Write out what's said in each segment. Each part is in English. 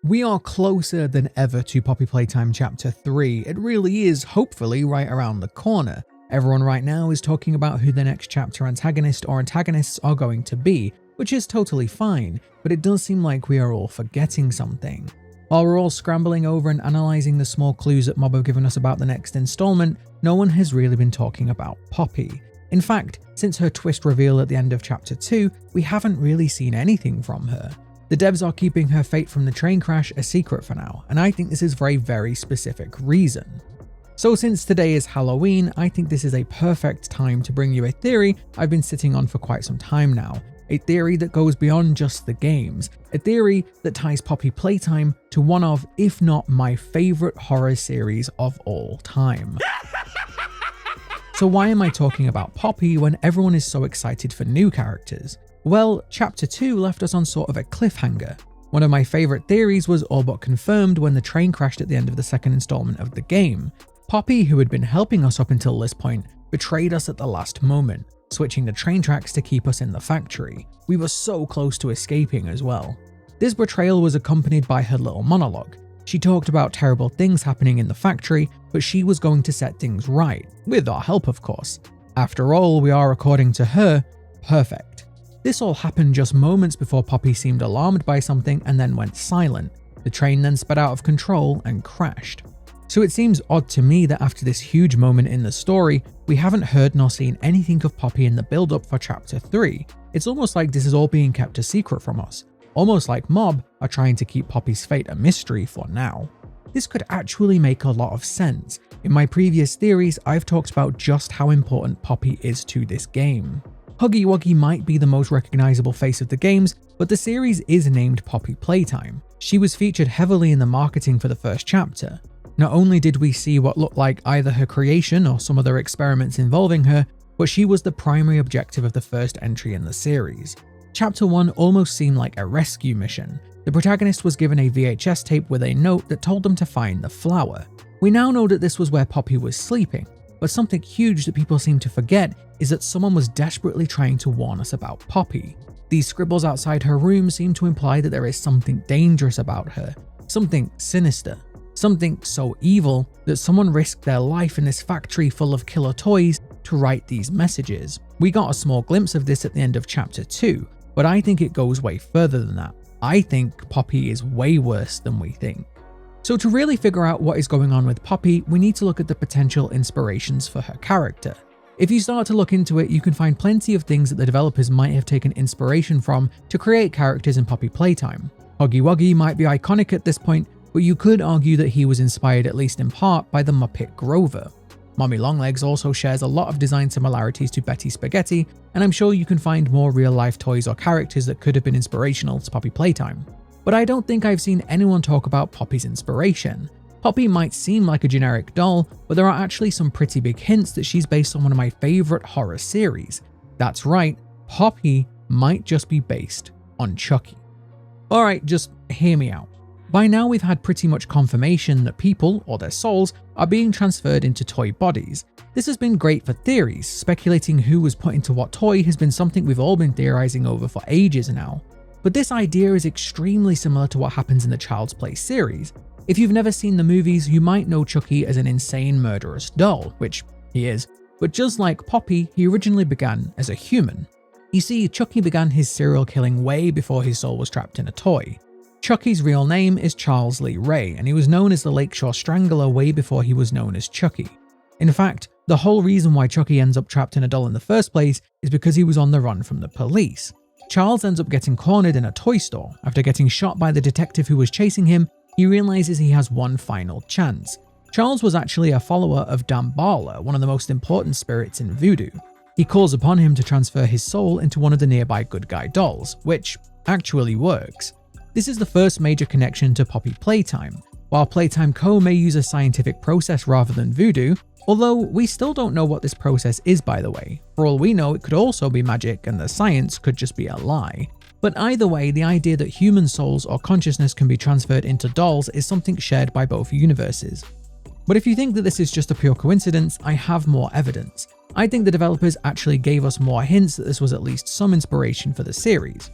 We are closer than ever to Poppy Playtime Chapter 3. It really is, hopefully, right around the corner. Everyone right now is talking about who the next chapter antagonist or antagonists are going to be, which is totally fine, but it does seem like we are all forgetting something. While we're all scrambling over and analysing the small clues that Mob have given us about the next installment, no one has really been talking about Poppy. In fact, since her twist reveal at the end of Chapter 2, we haven't really seen anything from her. The devs are keeping her fate from the train crash a secret for now, and I think this is for a very specific reason. So since today is Halloween, I think this is a perfect time to bring you a theory I've been sitting on for quite some time now. A theory that goes beyond just the games. A theory that ties Poppy Playtime to one of, if not my favourite horror series of all time. So why am I talking about Poppy when everyone is so excited for new characters? Well, Chapter 2 left us on sort of a cliffhanger. One of my favourite theories was all but confirmed when the train crashed at the end of the second installment of the game. Poppy, who had been helping us up until this point, betrayed us at the last moment, switching the train tracks to keep us in the factory. We were so close to escaping as well. This betrayal was accompanied by her little monologue. She talked about terrible things happening in the factory, but she was going to set things right, with our help of course. After all, we are, according to her, perfect. This all happened just moments before Poppy seemed alarmed by something and then went silent. The train then sped out of control and crashed. So it seems odd to me that after this huge moment in the story, we haven't heard nor seen anything of Poppy in the build-up for Chapter 3. It's almost like this is all being kept a secret from us. Almost like Mob are trying to keep Poppy's fate a mystery for now. This could actually make a lot of sense. In my previous theories, I've talked about just how important Poppy is to this game. Huggy Wuggy might be the most recognizable face of the games, but the series is named Poppy Playtime. She was featured heavily in the marketing for the first chapter. Not only did we see what looked like either her creation or some other experiments involving her, but she was the primary objective of the first entry in the series. Chapter 1 almost seemed like a rescue mission. The protagonist was given a VHS tape with a note that told them to find the flower. We now know that this was where Poppy was sleeping, but something huge that people seem to forget is that someone was desperately trying to warn us about Poppy. These scribbles outside her room seem to imply that there is something dangerous about her, something sinister, something so evil that someone risked their life in this factory full of killer toys to write these messages. We got a small glimpse of this at the end of Chapter 2, but I think it goes way further than that. I think Poppy is way worse than we think. So to really figure out what is going on with Poppy, we need to look at the potential inspirations for her character. If you start to look into it, you can find plenty of things that the developers might have taken inspiration from to create characters in Poppy Playtime. Huggy Wuggy might be iconic at this point, but you could argue that he was inspired at least in part by the Muppet Grover. Mommy Longlegs also shares a lot of design similarities to Betty Spaghetti, and I'm sure you can find more real-life toys or characters that could have been inspirational to Poppy Playtime. But I don't think I've seen anyone talk about Poppy's inspiration. Poppy might seem like a generic doll, but there are actually some pretty big hints that she's based on one of my favourite horror series. That's right, Poppy might just be based on Chucky. Alright, just hear me out. By now we've had pretty much confirmation that people, or their souls, are being transferred into toy bodies. This has been great for theories. Speculating who was put into what toy has been something we've all been theorizing over for ages now. But this idea is extremely similar to what happens in the Child's Play series. If you've never seen the movies, you might know Chucky as an insane murderous doll, which he is, but just like Poppy, he originally began as a human. You see, Chucky began his serial killing way before his soul was trapped in a toy. Chucky's real name is Charles Lee Ray, and he was known as the Lakeshore Strangler way before he was known as Chucky. In fact, the whole reason why Chucky ends up trapped in a doll in the first place is because he was on the run from the police. Charles ends up getting cornered in a toy store. After getting shot by the detective who was chasing him, he realizes he has one final chance. Charles was actually a follower of Damballa, one of the most important spirits in voodoo. He calls upon him to transfer his soul into one of the nearby good guy dolls, which actually works. This is the first major connection to Poppy Playtime. While Playtime Co. may use a scientific process rather than voodoo, although we still don't know what this process is by the way. For all we know, it could also be magic and the science could just be a lie. But either way, the idea that human souls or consciousness can be transferred into dolls is something shared by both universes. But if you think that this is just a pure coincidence, I have more evidence. I think the developers actually gave us more hints that this was at least some inspiration for the series.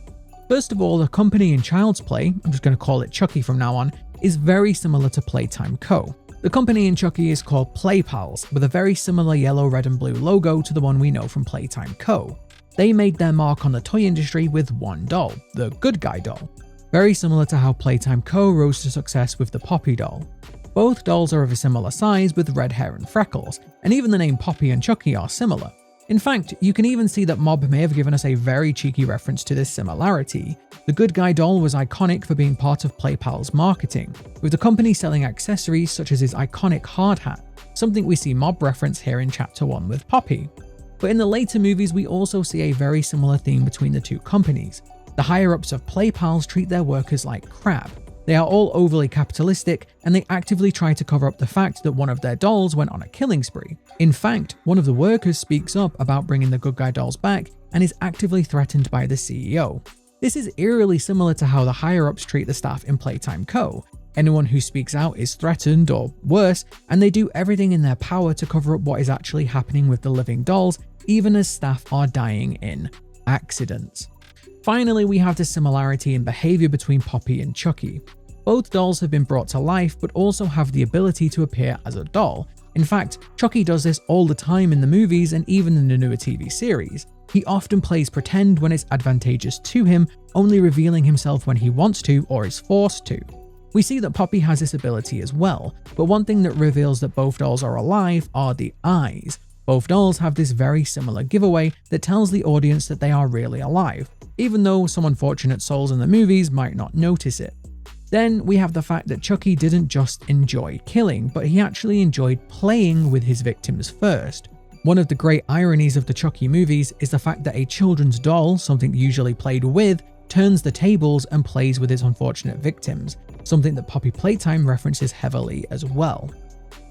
First of all, the company in Child's Play, I'm just going to call it Chucky from now on, is very similar to Playtime Co. The company in Chucky is called PlayPals, with a very similar yellow, red and blue logo to the one we know from Playtime Co. They made their mark on the toy industry with one doll, the Good Guy doll. Very similar to how Playtime Co. rose to success with the Poppy doll. Both dolls are of a similar size with red hair and freckles, and even the name Poppy and Chucky are similar. In fact, you can even see that Mob may have given us a very cheeky reference to this similarity. The Good Guy doll was iconic for being part of PlayPal's marketing, with the company selling accessories such as his iconic hard hat, something we see Mob reference here in Chapter 1 with Poppy. But in the later movies, we also see a very similar theme between the two companies. The higher-ups of PlayPals treat their workers like crap. They are all overly capitalistic, and they actively try to cover up the fact that one of their dolls went on a killing spree. In fact, one of the workers speaks up about bringing the Good Guy dolls back and is actively threatened by the CEO. This is eerily similar to how the higher-ups treat the staff in Playtime Co. Anyone who speaks out is threatened or worse, and they do everything in their power to cover up what is actually happening with the living dolls, even as staff are dying in accidents. Finally, we have the similarity in behavior between Poppy and Chucky. Both dolls have been brought to life, but also have the ability to appear as a doll. In fact, Chucky does this all the time in the movies and even in the newer TV series. He often plays pretend when it's advantageous to him, only revealing himself when he wants to or is forced to. We see that Poppy has this ability as well, but one thing that reveals that both dolls are alive are the eyes. Both dolls have this very similar giveaway that tells the audience that they are really alive, even though some unfortunate souls in the movies might not notice it. Then we have the fact that Chucky didn't just enjoy killing, but he actually enjoyed playing with his victims first. One of the great ironies of the Chucky movies is the fact that a children's doll, something usually played with, turns the tables and plays with its unfortunate victims, something that Poppy Playtime references heavily as well.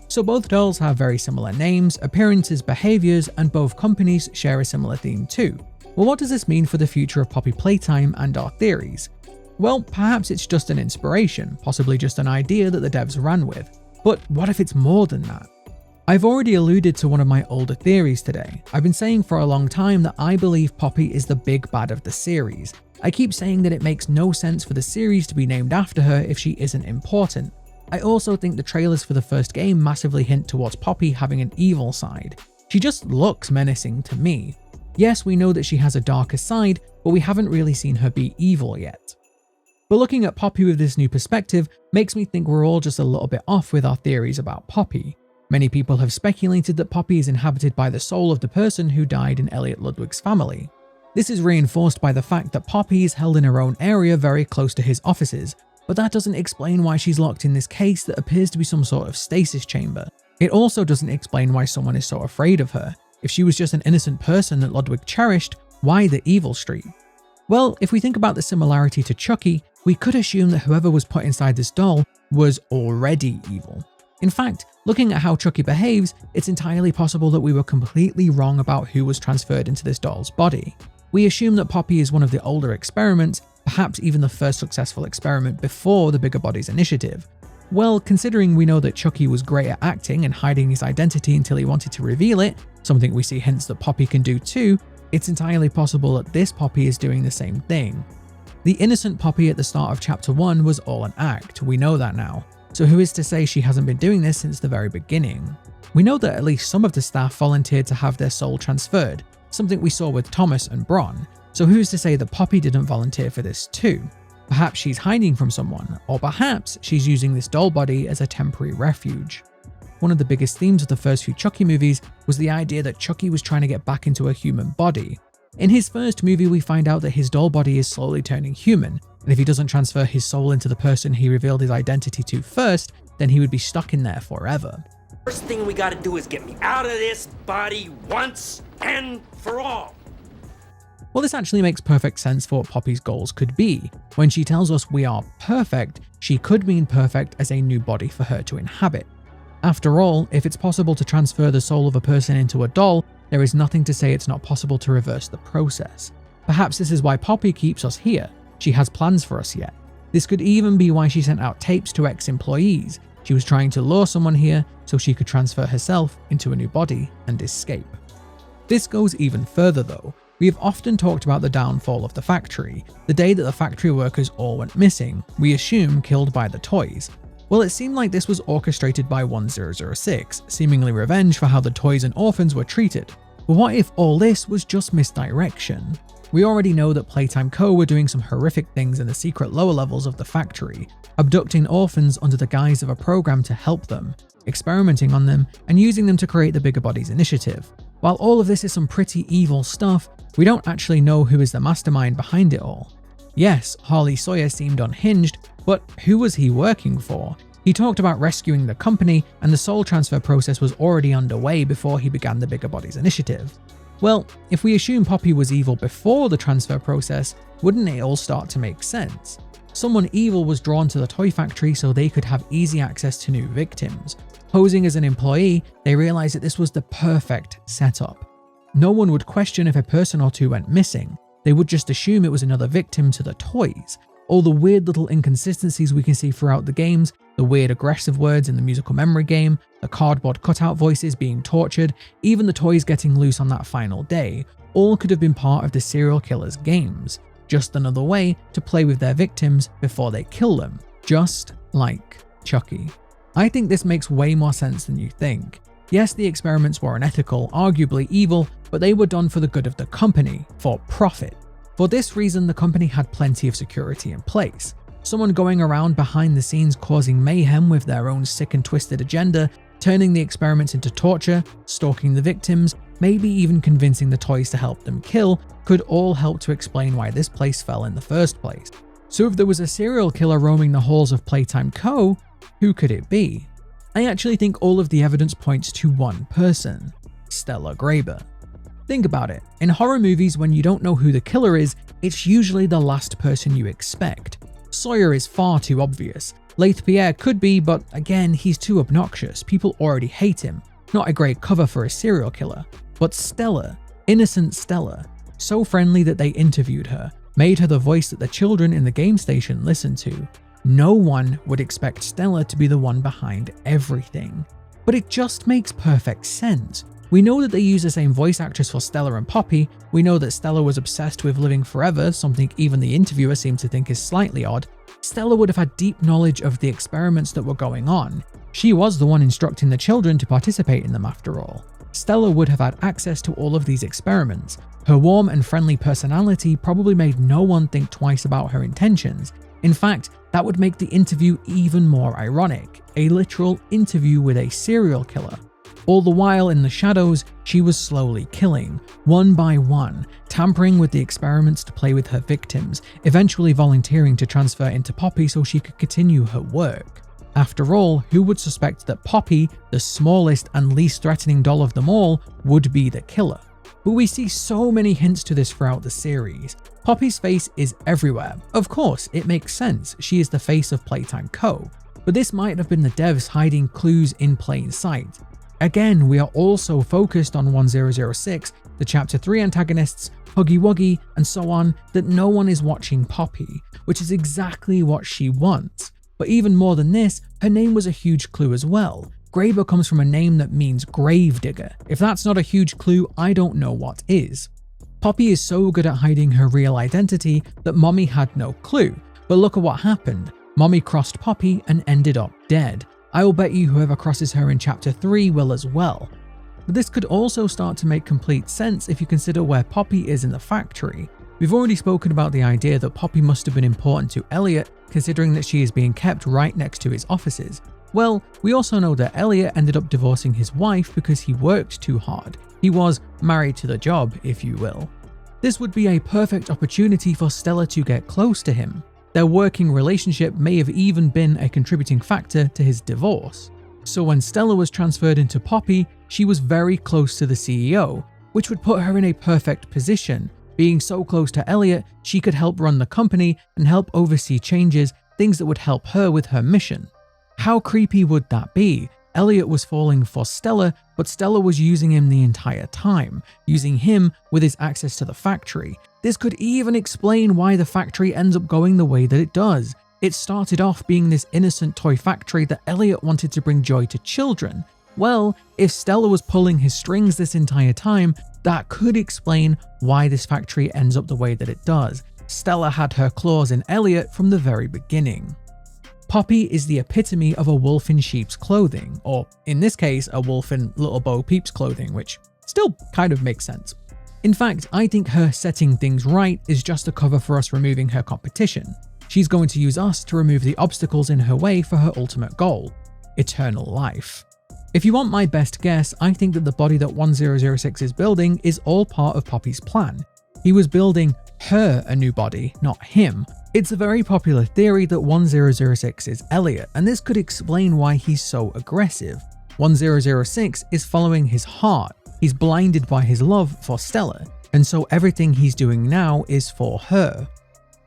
So both dolls have very similar names, appearances, behaviors, and both companies share a similar theme too. Well, what does this mean for the future of Poppy Playtime and our theories? Well, perhaps it's just an inspiration, possibly just an idea that the devs ran with. But what if it's more than that? I've already alluded to one of my older theories today. I've been saying for a long time that I believe Poppy is the big bad of the series. I keep saying that it makes no sense for the series to be named after her if she isn't important. I also think the trailers for the first game massively hint towards Poppy having an evil side. She just looks menacing to me. Yes, we know that she has a darker side, but we haven't really seen her be evil yet. But looking at Poppy with this new perspective makes me think we're all just a little bit off with our theories about Poppy. Many people have speculated that Poppy is inhabited by the soul of the person who died in Elliot Ludwig's family. This is reinforced by the fact that Poppy is held in her own area very close to his offices, but that doesn't explain why she's locked in this case that appears to be some sort of stasis chamber. It also doesn't explain why someone is so afraid of her. If she was just an innocent person that Ludwig cherished, why the evil streak? Well, if we think about the similarity to Chucky, we could assume that whoever was put inside this doll was already evil. In fact, looking at how Chucky behaves, it's entirely possible that we were completely wrong about who was transferred into this doll's body. We assume that Poppy is one of the older experiments, perhaps even the first successful experiment before the Bigger Bodies initiative. Well, considering we know that Chucky was great at acting and hiding his identity until he wanted to reveal it, something we see hints that Poppy can do too, it's entirely possible that this Poppy is doing the same thing. The innocent Poppy at the start of Chapter 1 was all an act, we know that now. So who is to say she hasn't been doing this since the very beginning? We know that at least some of the staff volunteered to have their soul transferred, something we saw with Thomas and Bron. So who's to say that Poppy didn't volunteer for this too? Perhaps she's hiding from someone, or perhaps she's using this doll body as a temporary refuge. One of the biggest themes of the first few Chucky movies was the idea that Chucky was trying to get back into a human body. In his first movie, we find out that his doll body is slowly turning human, and if he doesn't transfer his soul into the person he revealed his identity to first, then he would be stuck in there forever. First thing we gotta do is get me out of this body once and for all. Well, this actually makes perfect sense for what Poppy's goals could be. When she tells us we are perfect, she could mean perfect as a new body for her to inhabit. After all, if it's possible to transfer the soul of a person into a doll, there is nothing to say it's not possible to reverse the process. Perhaps this is why Poppy keeps us here. She has plans for us yet. This could even be why she sent out tapes to ex-employees. She was trying to lure someone here so she could transfer herself into a new body and escape. This goes even further though. We have often talked about the downfall of the factory, the day that the factory workers all went missing, we assume killed by the toys. Well, it seemed like this was orchestrated by 1006, seemingly revenge for how the toys and orphans were treated. But what if all this was just misdirection? We already know that Playtime Co. were doing some horrific things in the secret lower levels of the factory, abducting orphans under the guise of a program to help them, experimenting on them, and using them to create the Bigger Bodies initiative. While all of this is some pretty evil stuff, we don't actually know who is the mastermind behind it all. Yes, Harley Sawyer seemed unhinged, but who was he working for? He talked about rescuing the company, and the soul transfer process was already underway before he began the Bigger Bodies initiative. Well, if we assume Poppy was evil before the transfer process, wouldn't it all start to make sense? Someone evil was drawn to the toy factory so they could have easy access to new victims. Posing as an employee, they realized that this was the perfect setup. No one would question if a person or two went missing. They would just assume it was another victim to the toys. All the weird little inconsistencies we can see throughout the games, the weird aggressive words in the musical memory game, the cardboard cutout voices being tortured, even the toys getting loose on that final day, all could have been part of the serial killer's games. Just another way to play with their victims before they kill them, just like Chucky. I think this makes way more sense than you think. Yes, the experiments were unethical, arguably evil, but they were done for the good of the company, for profit. For this reason, the company had plenty of security in place. Someone going around behind the scenes causing mayhem with their own sick and twisted agenda, turning the experiments into torture, stalking the victims, maybe even convincing the toys to help them kill, could all help to explain why this place fell in the first place. So if there was a serial killer roaming the halls of Playtime Co., who could it be? I actually think all of the evidence points to one person, Stella Graber. Think about it, in horror movies when you don't know who the killer is, it's usually the last person you expect. Sawyer is far too obvious. Leith Pierre could be, but again, he's too obnoxious, people already hate him. Not a great cover for a serial killer. But Stella, innocent Stella, so friendly that they interviewed her, made her the voice that the children in the game station listened to. No one would expect Stella to be the one behind everything. But it just makes perfect sense. We know that they use the same voice actress for Stella and Poppy, we know that Stella was obsessed with living forever, something even the interviewer seemed to think is slightly odd. Stella would have had deep knowledge of the experiments that were going on. She was the one instructing the children to participate in them after all. Stella would have had access to all of these experiments. Her warm and friendly personality probably made no one think twice about her intentions. In fact, that would make the interview even more ironic, a literal interview with a serial killer. All the while in the shadows, she was slowly killing, one by one, tampering with the experiments to play with her victims, eventually volunteering to transfer into Poppy so she could continue her work. After all, who would suspect that Poppy, the smallest and least threatening doll of them all, would be the killer? But we see so many hints to this throughout the series. Poppy's face is everywhere. Of course, it makes sense, she is the face of Playtime Co. But this might have been the devs hiding clues in plain sight. Again, we are also focused on 1006, the Chapter 3 antagonists, Huggy Wuggy, and so on, that no one is watching Poppy, which is exactly what she wants. But even more than this, her name was a huge clue as well. Graber comes from a name that means gravedigger. If that's not a huge clue, I don't know what is. Poppy is so good at hiding her real identity that Mommy had no clue, but look at what happened. Mommy crossed Poppy and ended up dead. I will bet you whoever crosses her in Chapter 3 will as well. But this could also start to make complete sense if you consider where Poppy is in the factory. We've already spoken about the idea that Poppy must have been important to Elliot, considering that she is being kept right next to his offices. Well, we also know that Elliot ended up divorcing his wife because he worked too hard. He was married to the job, if you will. This would be a perfect opportunity for Stella to get close to him. Their working relationship may have even been a contributing factor to his divorce. So when Stella was transferred into Poppy, she was very close to the CEO, which would put her in a perfect position. Being so close to Elliot, she could help run the company and help oversee changes, things that would help her with her mission. How creepy would that be? Elliot was falling for Stella, but Stella was using him the entire time, using him with his access to the factory. This could even explain why the factory ends up going the way that it does. It started off being this innocent toy factory that Elliot wanted to bring joy to children. Well, if Stella was pulling his strings this entire time, that could explain why this factory ends up the way that it does. Stella had her claws in Elliot from the very beginning. Poppy is the epitome of a wolf in sheep's clothing, or in this case, a wolf in Little Bo Peep's clothing, which still kind of makes sense. In fact, I think her setting things right is just a cover for us removing her competition. She's going to use us to remove the obstacles in her way for her ultimate goal, eternal life. If you want my best guess, I think that the body that 1006 is building is all part of Poppy's plan. He was building her a new body, not him. It's a very popular theory that 1006 is Elliot, and this could explain why he's so aggressive. 1006 is following his heart. He's blinded by his love for Stella, and so everything he's doing now is for her.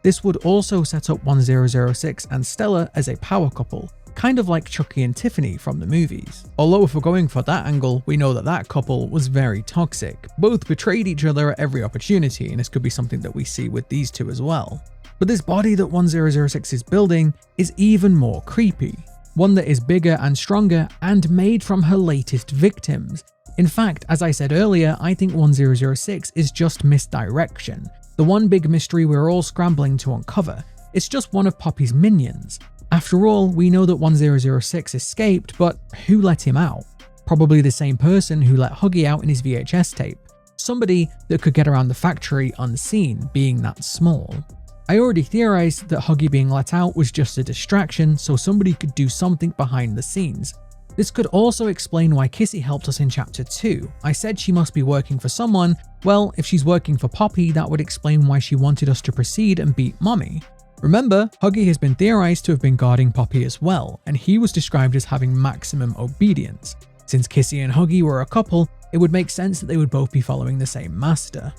This would also set up 1006 and Stella as a power couple, kind of like Chucky and Tiffany from the movies. Although if we're going for that angle, we know that that couple was very toxic. Both betrayed each other at every opportunity, and this could be something that we see with these two as well. But this body that 1006 is building is even more creepy. One that is bigger and stronger and made from her latest victims. In fact, as I said earlier, I think 1006 is just misdirection. The one big mystery we're all scrambling to uncover. It's just one of Poppy's minions. After all, we know that 1006 escaped, but who let him out? Probably the same person who let Huggy out in his VHS tape. Somebody that could get around the factory unseen, being that small. I already theorized that Huggy being let out was just a distraction so somebody could do something behind the scenes. This could also explain why Kissy helped us in chapter 2. I said she must be working for someone. Well, if she's working for Poppy, that would explain why she wanted us to proceed and beat Mommy. Remember, Huggy has been theorized to have been guarding Poppy as well, and he was described as having maximum obedience. Since Kissy and Huggy were a couple, it would make sense that they would both be following the same master.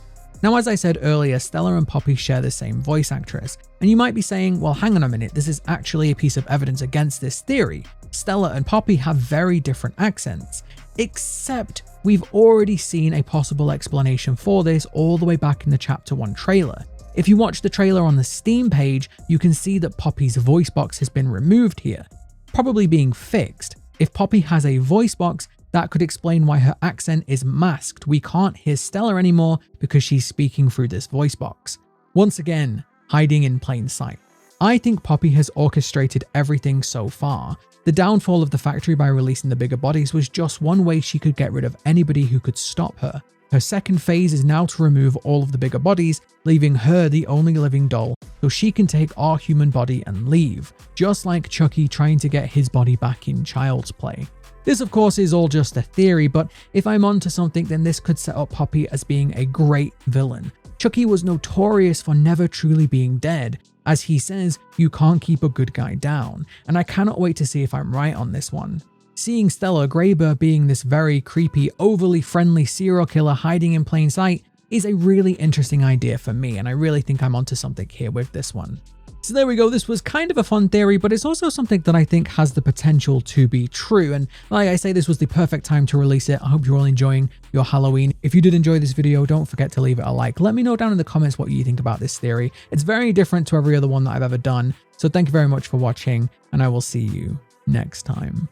Now, as I said earlier, Stella and Poppy share the same voice actress, and you might be saying, well, hang on a minute, this is actually a piece of evidence against this theory. Stella and Poppy have very different accents, except we've already seen a possible explanation for this all the way back in the chapter 1 trailer. If you watch the trailer on the Steam page, you can see that Poppy's voice box has been removed here, probably being fixed. If Poppy has a voice box, that could explain why her accent is masked. We can't hear Stella anymore because she's speaking through this voice box. Once again, hiding in plain sight. I think Poppy has orchestrated everything so far. The downfall of the factory by releasing the bigger bodies was just one way she could get rid of anybody who could stop her. Her second phase is now to remove all of the bigger bodies, leaving her the only living doll, so she can take our human body and leave, just like Chucky trying to get his body back in Child's Play. This of course is all just a theory, but if I'm onto something, then this could set up Poppy as being a great villain. Chucky was notorious for never truly being dead. As he says, you can't keep a good guy down, and I cannot wait to see if I'm right on this one. Seeing Stella Graber being this very creepy, overly friendly serial killer hiding in plain sight is a really interesting idea for me, and I really think I'm onto something here with this one. So there we go, this was kind of a fun theory, but it's also something that I think has the potential to be true, and like I say, this was the perfect time to release it. I hope you're all enjoying your Halloween. If you did enjoy this video, don't forget to leave it a like. Let me know down in the comments what you think about this theory. It's very different to every other one that I've ever done, so thank you very much for watching, and I will see you next time.